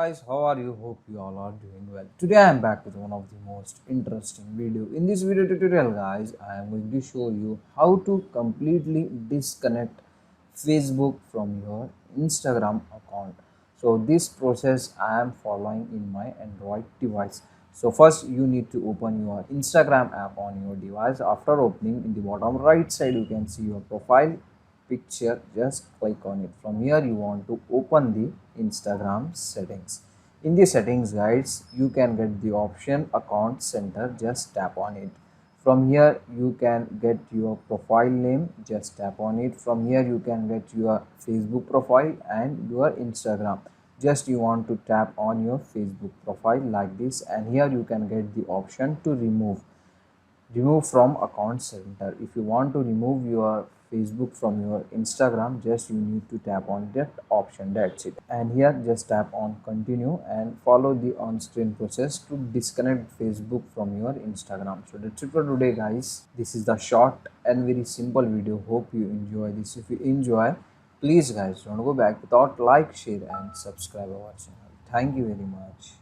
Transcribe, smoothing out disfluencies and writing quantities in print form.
guys, how are you? Hope you all are doing well. Today I am back with one of the most interesting video. In this video tutorial guys, I am going to show you how to completely disconnect Facebook from your Instagram account. So this process I am following in my Android device. So first you need to open your Instagram app on your device. After opening, in the bottom right side you can see your profile picture. Just click on it. From here you want to open the Instagram settings. In the settings guides you can get the option account center. Just tap on it. From here you can get your profile name. Just tap on it. From here you can get your Facebook profile and your Instagram. Just you want to tap on your Facebook profile like this, and here you can get the option to remove from account center. If you want to remove your Facebook from your Instagram, just you need to tap on that option. That's it. And here just tap on continue and follow the on-screen process to disconnect Facebook from your Instagram. So that's it for today guys. This is the short and very simple video. Hope you enjoy this. If you enjoy, please guys don't go back without like, share and subscribe our channel. Thank you very much.